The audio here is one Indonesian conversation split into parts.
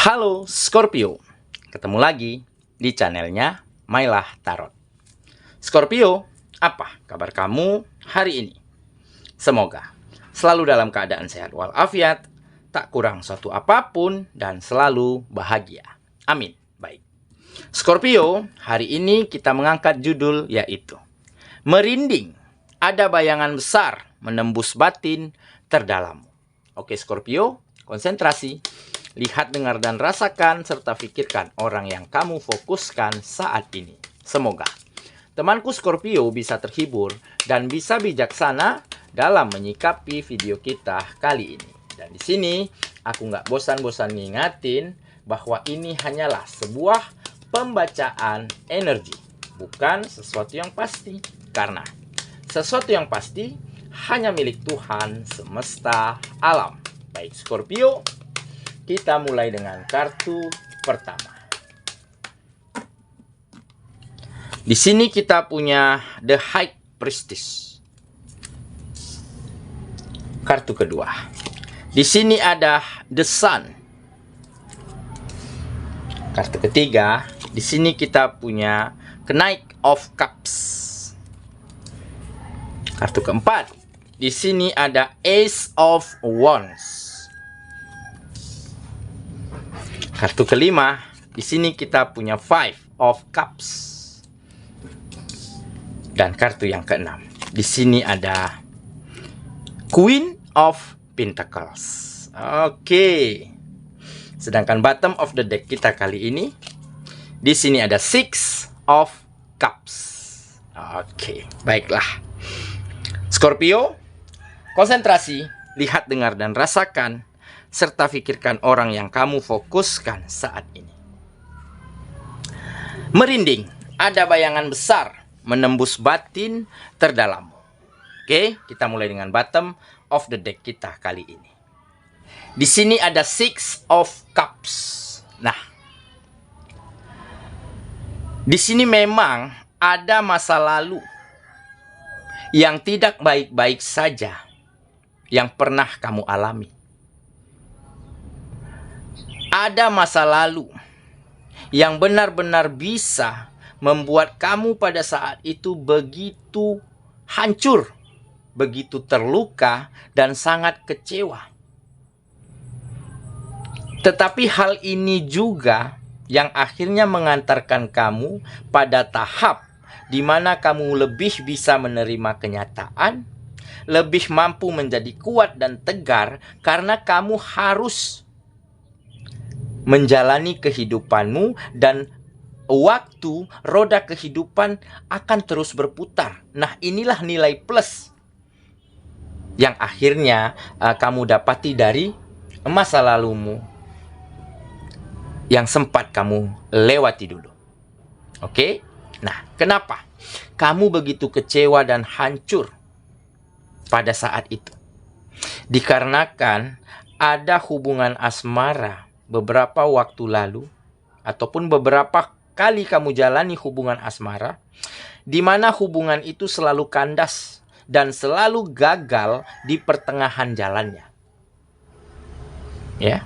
Halo Scorpio, ketemu lagi di channelnya Mailah Tarot. Scorpio, apa kabar kamu hari ini? Semoga selalu dalam keadaan sehat walafiat, tak kurang suatu apapun, dan selalu bahagia. Amin. Baik. Scorpio, hari ini kita mengangkat judul yaitu Merinding, ada bayangan besar menembus batin terdalam. Oke Scorpio, konsentrasi. Lihat, dengar, dan rasakan, serta pikirkan orang yang kamu fokuskan saat ini. Semoga temanku Scorpio bisa terhibur dan bisa bijaksana dalam menyikapi video kita kali ini. Dan di sini aku nggak bosan-bosan ngingatin bahwa ini hanyalah sebuah pembacaan energi, bukan sesuatu yang pasti. Karena sesuatu yang pasti hanya milik Tuhan semesta alam. Baik Scorpio, kita mulai dengan kartu pertama. Di sini kita punya The High Priestess. Kartu kedua. Di sini ada The Sun. Kartu ketiga. Di sini kita punya Knight of Cups. Kartu keempat. Di sini ada Ace of Wands. Kartu kelima, di sini kita punya Five of Cups. Dan kartu yang keenam, di sini ada Queen of Pentacles. Oke. Sedangkan bottom of the deck kita kali ini, di sini ada Six of Cups. Oke, baiklah. Scorpio, konsentrasi, lihat, dengar, dan rasakan, serta pikirkan orang yang kamu fokuskan saat ini. Merinding, ada bayangan besar menembus batin terdalammu. Oke, kita mulai dengan bottom of the deck kita kali ini. Di sini ada Six of Cups. Nah, di sini memang ada masa lalu yang tidak baik-baik saja yang pernah kamu alami. Ada masa lalu yang benar-benar bisa membuat kamu pada saat itu begitu hancur, begitu terluka, dan sangat kecewa. Tetapi hal ini juga yang akhirnya mengantarkan kamu pada tahap di mana kamu lebih bisa menerima kenyataan, lebih mampu menjadi kuat dan tegar karena kamu harus menjalani kehidupanmu, dan waktu roda kehidupan akan terus berputar. Nah, inilah nilai plus yang akhirnya kamu dapati dari masa lalumu yang sempat kamu lewati dulu. Oke? Nah, kenapa kamu begitu kecewa dan hancur pada saat itu? Dikarenakan ada hubungan asmara beberapa waktu lalu, ataupun beberapa kali kamu jalani hubungan asmara, di mana hubungan itu selalu kandas dan selalu gagal di pertengahan jalannya. Ya,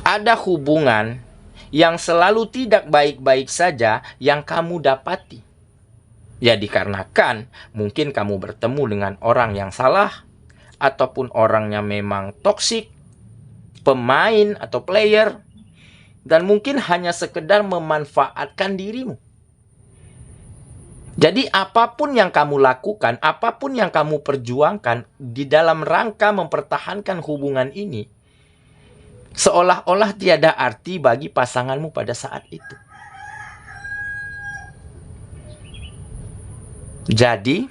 ada hubungan yang selalu tidak baik-baik saja yang kamu dapati. Ya, dikarenakan mungkin kamu bertemu dengan orang yang salah, ataupun orangnya memang toksik, pemain atau player, dan mungkin hanya sekedar memanfaatkan dirimu. Jadi apapun yang kamu lakukan, apapun yang kamu perjuangkan di dalam rangka mempertahankan hubungan ini, seolah-olah tiada arti bagi pasanganmu pada saat itu. Jadi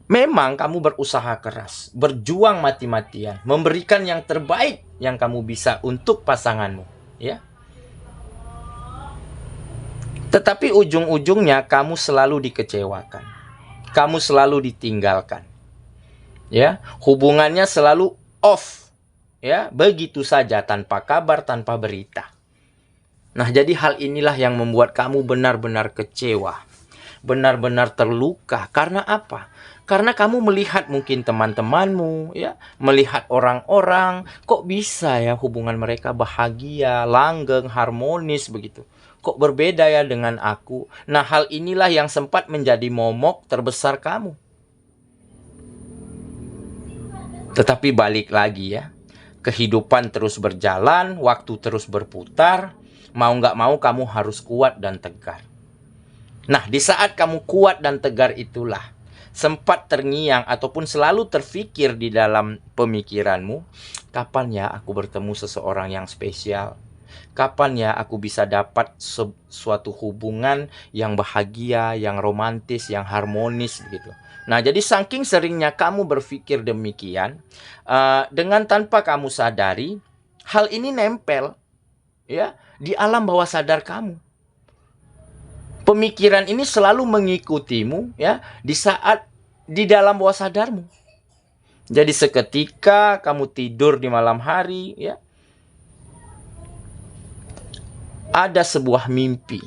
memang kamu berusaha keras, berjuang mati-matian, memberikan yang terbaik yang kamu bisa untuk pasanganmu, ya. Tetapi ujung-ujungnya kamu selalu dikecewakan, kamu selalu ditinggalkan, ya. Hubungannya selalu off, ya, begitu saja tanpa kabar, tanpa berita. Nah, jadi hal inilah yang membuat kamu benar-benar kecewa, benar-benar terluka. Karena apa? Karena kamu melihat mungkin teman-temanmu, ya, melihat orang-orang, kok bisa ya hubungan mereka bahagia, langgeng, harmonis begitu. Kok berbeda ya dengan aku? Nah, hal inilah yang sempat menjadi momok terbesar kamu. Tetapi balik lagi ya, kehidupan terus berjalan, waktu terus berputar, mau nggak mau kamu harus kuat dan tegar. Nah, di saat kamu kuat dan tegar itulah, sempat terngiang ataupun selalu terfikir di dalam pemikiranmu, kapan ya aku bertemu seseorang yang spesial? Kapan ya aku bisa dapat suatu hubungan yang bahagia, yang romantis, yang harmonis gitu. Nah, jadi saking seringnya kamu berpikir demikian, dengan tanpa kamu sadari, hal ini nempel ya di alam bawah sadar kamu. Pemikiran ini selalu mengikutimu ya di dalam bawah sadarmu. Jadi seketika kamu tidur di malam hari ya, ada sebuah mimpi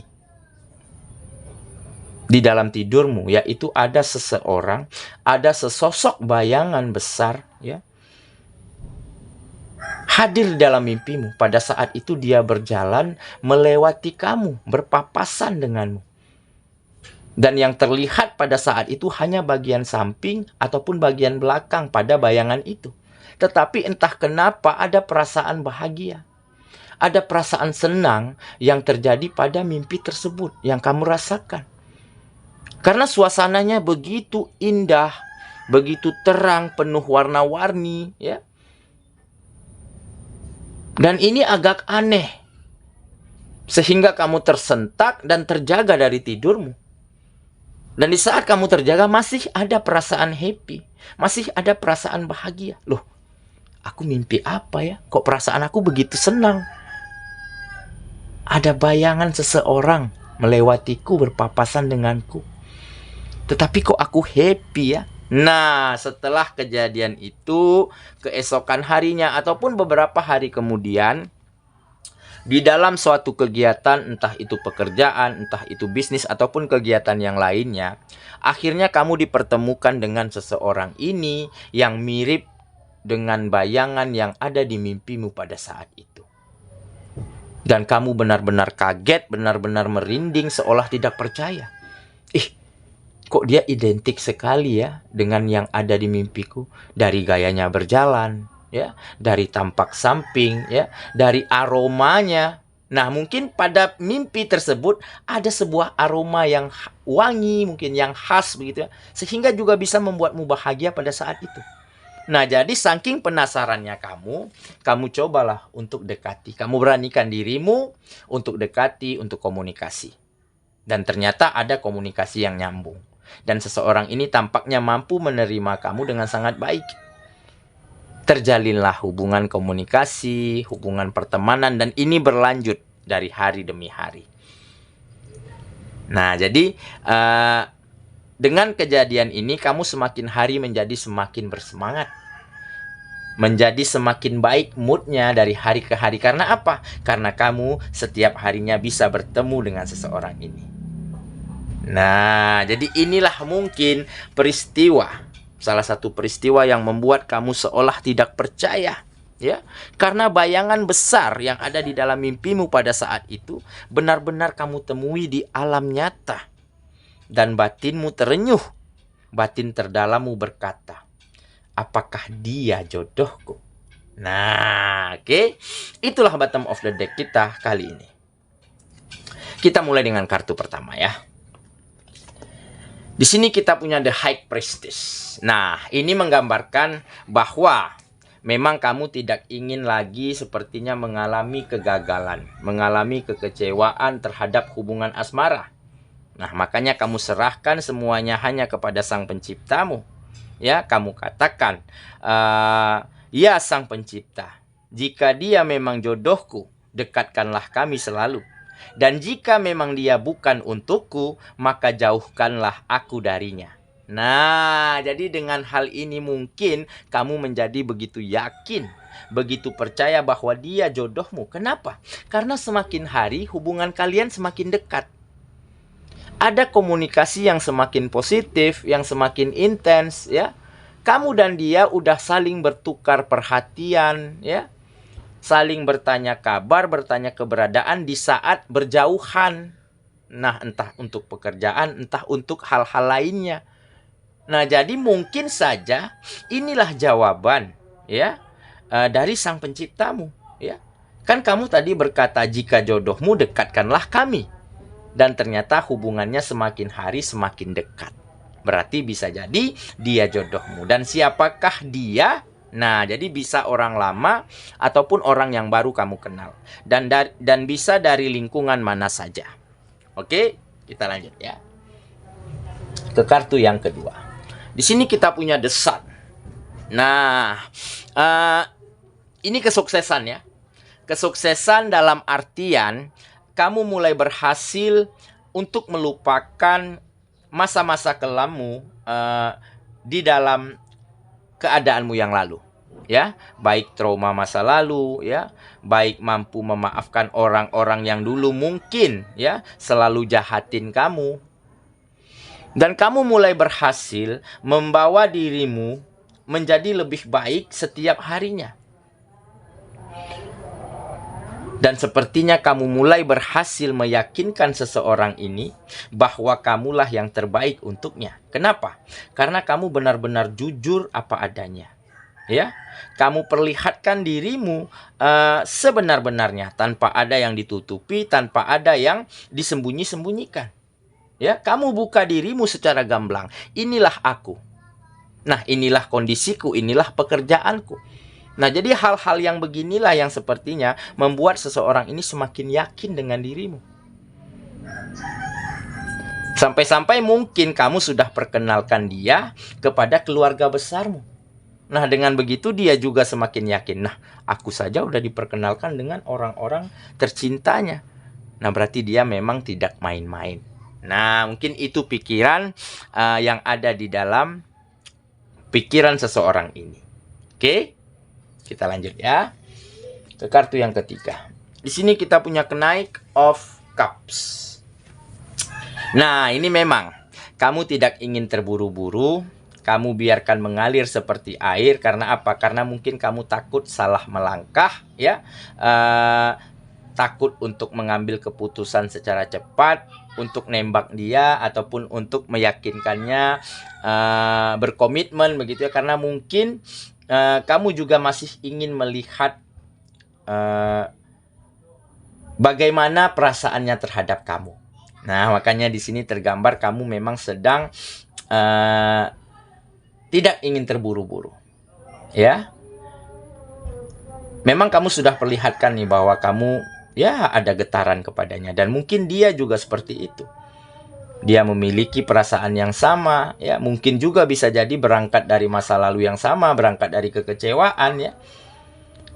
di dalam tidurmu, yaitu ada seseorang, ada sesosok bayangan besar ya, hadir dalam mimpimu. Pada saat itu dia berjalan melewati kamu, berpapasan denganmu. Dan yang terlihat pada saat itu hanya bagian samping ataupun bagian belakang pada bayangan itu. Tetapi entah kenapa ada perasaan bahagia, ada perasaan senang yang terjadi pada mimpi tersebut yang kamu rasakan. Karena suasananya begitu indah, begitu terang, penuh warna-warni ya. Dan ini agak aneh, sehingga kamu tersentak dan terjaga dari tidurmu. Dan di saat kamu terjaga masih ada perasaan happy, masih ada perasaan bahagia. Loh, aku mimpi apa ya? Kok perasaan aku begitu senang? Ada bayangan seseorang melewatiku, berpapasan denganku. Tetapi kok aku happy ya? Nah, setelah kejadian itu, keesokan harinya ataupun beberapa hari kemudian, di dalam suatu kegiatan, entah itu pekerjaan, entah itu bisnis, ataupun kegiatan yang lainnya, akhirnya kamu dipertemukan dengan seseorang ini yang mirip dengan bayangan yang ada di mimpimu pada saat itu. Dan kamu benar-benar kaget, benar-benar merinding, seolah tidak percaya. Kok dia identik sekali ya dengan yang ada di mimpiku, dari gayanya berjalan ya, dari tampak samping ya, dari aromanya. Nah, mungkin pada mimpi tersebut ada sebuah aroma yang wangi, mungkin yang khas begitu ya, sehingga juga bisa membuatmu bahagia pada saat itu. Nah, jadi saking penasarannya kamu cobalah untuk dekati. Kamu beranikan dirimu untuk dekati, untuk komunikasi. Dan ternyata ada komunikasi yang nyambung. Dan seseorang ini tampaknya mampu menerima kamu dengan sangat baik. Terjalinlah hubungan komunikasi, hubungan pertemanan, dan ini berlanjut dari hari demi hari. Nah, jadi dengan kejadian ini kamu semakin hari menjadi semakin bersemangat, menjadi semakin baik moodnya dari hari ke hari. Karena apa? Karena kamu setiap harinya bisa bertemu dengan seseorang ini. Nah, jadi inilah mungkin salah satu peristiwa yang membuat kamu seolah tidak percaya, ya. Karena bayangan besar yang ada di dalam mimpimu pada saat itu benar-benar kamu temui di alam nyata. Dan batinmu terenyuh, batin terdalammu berkata, apakah dia jodohku? Nah, oke. Itulah bottom of the deck kita kali ini. Kita mulai dengan kartu pertama ya. Di sini kita punya The High Priestess. Nah, ini menggambarkan bahwa memang kamu tidak ingin lagi sepertinya mengalami kegagalan, mengalami kekecewaan terhadap hubungan asmara. Nah, makanya kamu serahkan semuanya hanya kepada Sang Penciptamu. Ya, kamu katakan, ya Sang Pencipta, jika dia memang jodohku, dekatkanlah kami selalu. Dan jika memang dia bukan untukku, maka jauhkanlah aku darinya. Nah, jadi dengan hal ini mungkin kamu menjadi begitu yakin, begitu percaya bahwa dia jodohmu. Kenapa? Karena semakin hari hubungan kalian semakin dekat. ada komunikasi yang semakin positif, yang semakin intens, ya. Kamu dan dia udah saling bertukar perhatian, ya. Saling bertanya kabar, bertanya keberadaan di saat berjauhan. Nah, entah untuk pekerjaan, entah untuk hal-hal lainnya. Nah, jadi mungkin saja inilah jawaban, ya, dari Sang Penciptamu, ya. Kan kamu tadi berkata, jika jodohmu dekatkanlah kami. Dan ternyata hubungannya semakin hari semakin dekat. Berarti bisa jadi dia jodohmu. Dan siapakah dia? Nah, jadi bisa orang lama ataupun orang yang baru kamu kenal. Dan bisa dari lingkungan mana saja. Oke, kita lanjut ya. Ke kartu yang kedua. Di sini kita punya The Sun. Nah, ini kesuksesan ya. Kesuksesan dalam artian kamu mulai berhasil untuk melupakan masa-masa kelammu di dalam keadaanmu yang lalu, ya, baik trauma masa lalu, ya, baik mampu memaafkan orang-orang yang dulu mungkin, ya, selalu jahatin kamu, dan kamu mulai berhasil membawa dirimu menjadi lebih baik setiap harinya. Dan sepertinya kamu mulai berhasil meyakinkan seseorang ini bahwa kamulah yang terbaik untuknya. Kenapa? Karena kamu benar-benar jujur apa adanya. Ya, kamu perlihatkan dirimu sebenar-benarnya, tanpa ada yang ditutupi, tanpa ada yang disembunyi-sembunyikan. Ya, kamu buka dirimu secara gamblang. Inilah aku. Nah, inilah kondisiku, inilah pekerjaanku. Nah, jadi hal-hal yang beginilah yang sepertinya membuat seseorang ini semakin yakin dengan dirimu. Sampai-sampai mungkin kamu sudah perkenalkan dia kepada keluarga besarmu. Nah, dengan begitu dia juga semakin yakin. Nah, aku saja udah diperkenalkan dengan orang-orang tercintanya. Nah, berarti dia memang tidak main-main. Nah, mungkin itu pikiran yang ada di dalam pikiran seseorang ini. Oke? Kita lanjut ya. Ke kartu yang ketiga. Di sini kita punya Knight of Cups. Nah, ini memang kamu tidak ingin terburu-buru. Kamu biarkan mengalir seperti air. Karena apa? Karena mungkin kamu takut salah melangkah, ya. Takut untuk mengambil keputusan secara cepat, untuk nembak dia ataupun untuk meyakinkannya berkomitmen begitu ya. Karena mungkin kamu juga masih ingin melihat bagaimana perasaannya terhadap kamu. Nah, makanya di sini tergambar kamu memang sedang tidak ingin terburu-buru. Ya. Memang kamu sudah perlihatkan nih bahwa kamu ya ada getaran kepadanya, dan mungkin dia juga seperti itu. Dia memiliki perasaan yang sama, ya, mungkin juga bisa jadi berangkat dari masa lalu yang sama, berangkat dari kekecewaan, ya.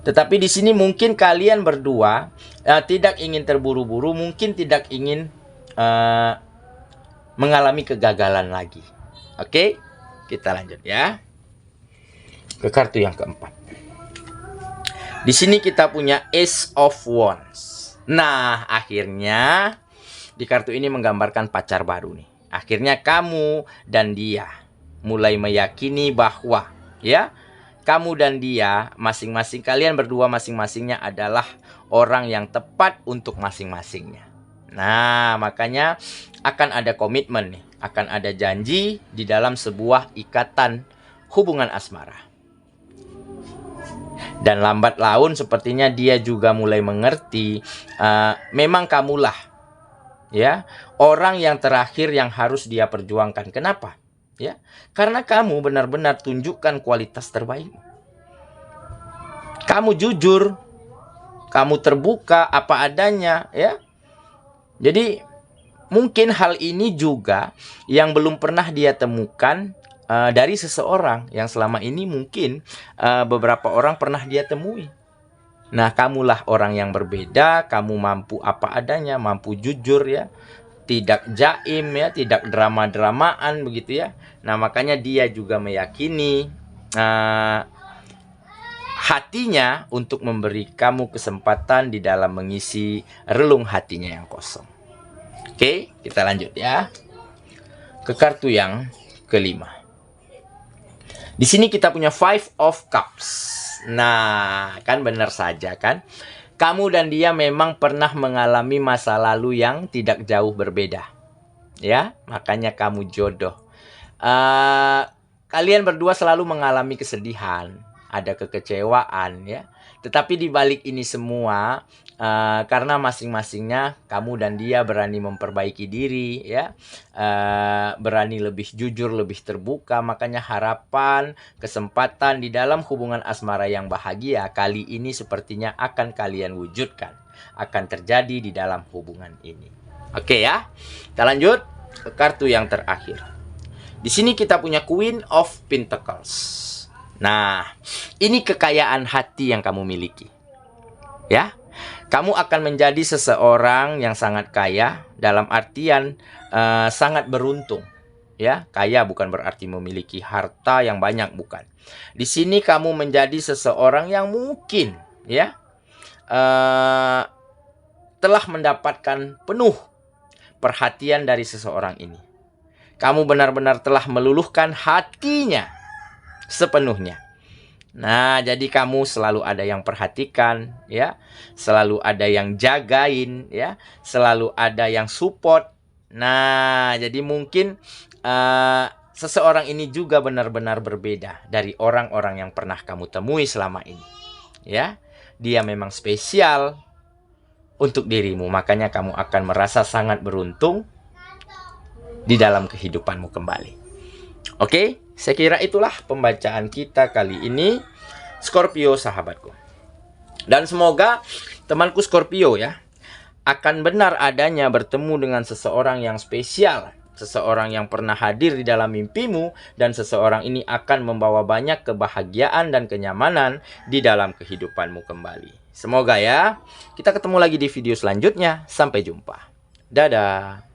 Tetapi di sini mungkin kalian berdua tidak ingin terburu-buru, mungkin tidak ingin mengalami kegagalan lagi. Oke, kita lanjut ya. Ke kartu yang keempat. Di sini kita punya Ace of Wands. Nah, akhirnya di kartu ini menggambarkan pacar baru nih. Akhirnya kamu dan dia mulai meyakini bahwa ya, kamu dan dia masing-masing, kalian berdua masing-masingnya adalah orang yang tepat untuk masing-masingnya. Nah, makanya akan ada komitmen nih, akan ada janji di dalam sebuah ikatan hubungan asmara. Dan lambat laun sepertinya dia juga mulai mengerti memang kamulah ya orang yang terakhir yang harus dia perjuangkan. Kenapa? Ya, karena kamu benar-benar tunjukkan kualitas terbaik. Kamu jujur, kamu terbuka apa adanya, ya. Jadi mungkin hal ini juga yang belum pernah dia temukan dari seseorang yang selama ini mungkin beberapa orang pernah dia temui. Nah, kamulah orang yang berbeda, kamu mampu apa adanya, mampu jujur ya, tidak jaim ya, tidak drama-dramaan begitu ya. Nah, makanya dia juga meyakini hatinya untuk memberi kamu kesempatan di dalam mengisi relung hatinya yang kosong. Oke, kita lanjut ya. Ke kartu yang kelima. Di sini kita punya Five of Cups. Nah, kan benar saja kan? Kamu dan dia memang pernah mengalami masa lalu yang tidak jauh berbeda. Ya, makanya kamu jodoh. Kalian berdua selalu mengalami kesedihan, ada kekecewaan ya. Tetapi di balik ini semua, karena masing-masingnya kamu dan dia berani memperbaiki diri ya, berani lebih jujur, lebih terbuka, makanya harapan, kesempatan di dalam hubungan asmara yang bahagia kali ini sepertinya akan kalian wujudkan, akan terjadi di dalam hubungan ini. Oke ya, kita lanjut ke kartu yang terakhir. Di sini kita punya Queen of Pentacles. Nah, ini kekayaan hati yang kamu miliki. Ya, kamu akan menjadi seseorang yang sangat kaya, dalam artian sangat beruntung. Ya, kaya bukan berarti memiliki harta yang banyak, bukan. Di sini kamu menjadi seseorang yang mungkin ya telah mendapatkan penuh perhatian dari seseorang ini. Kamu benar-benar telah meluluhkan hatinya sepenuhnya. Nah, jadi kamu selalu ada yang perhatikan, ya, selalu ada yang jagain, ya, selalu ada yang support. Nah, jadi mungkin seseorang ini juga benar-benar berbeda dari orang-orang yang pernah kamu temui selama ini, ya. Dia memang spesial untuk dirimu, makanya kamu akan merasa sangat beruntung di dalam kehidupanmu kembali. Oke, saya kira itulah pembacaan kita kali ini, Scorpio sahabatku. Dan semoga temanku Scorpio ya, akan benar adanya bertemu dengan seseorang yang spesial, seseorang yang pernah hadir di dalam mimpimu, dan seseorang ini akan membawa banyak kebahagiaan dan kenyamanan di dalam kehidupanmu kembali. Semoga ya. Kita ketemu lagi di video selanjutnya. Sampai jumpa. Dadah.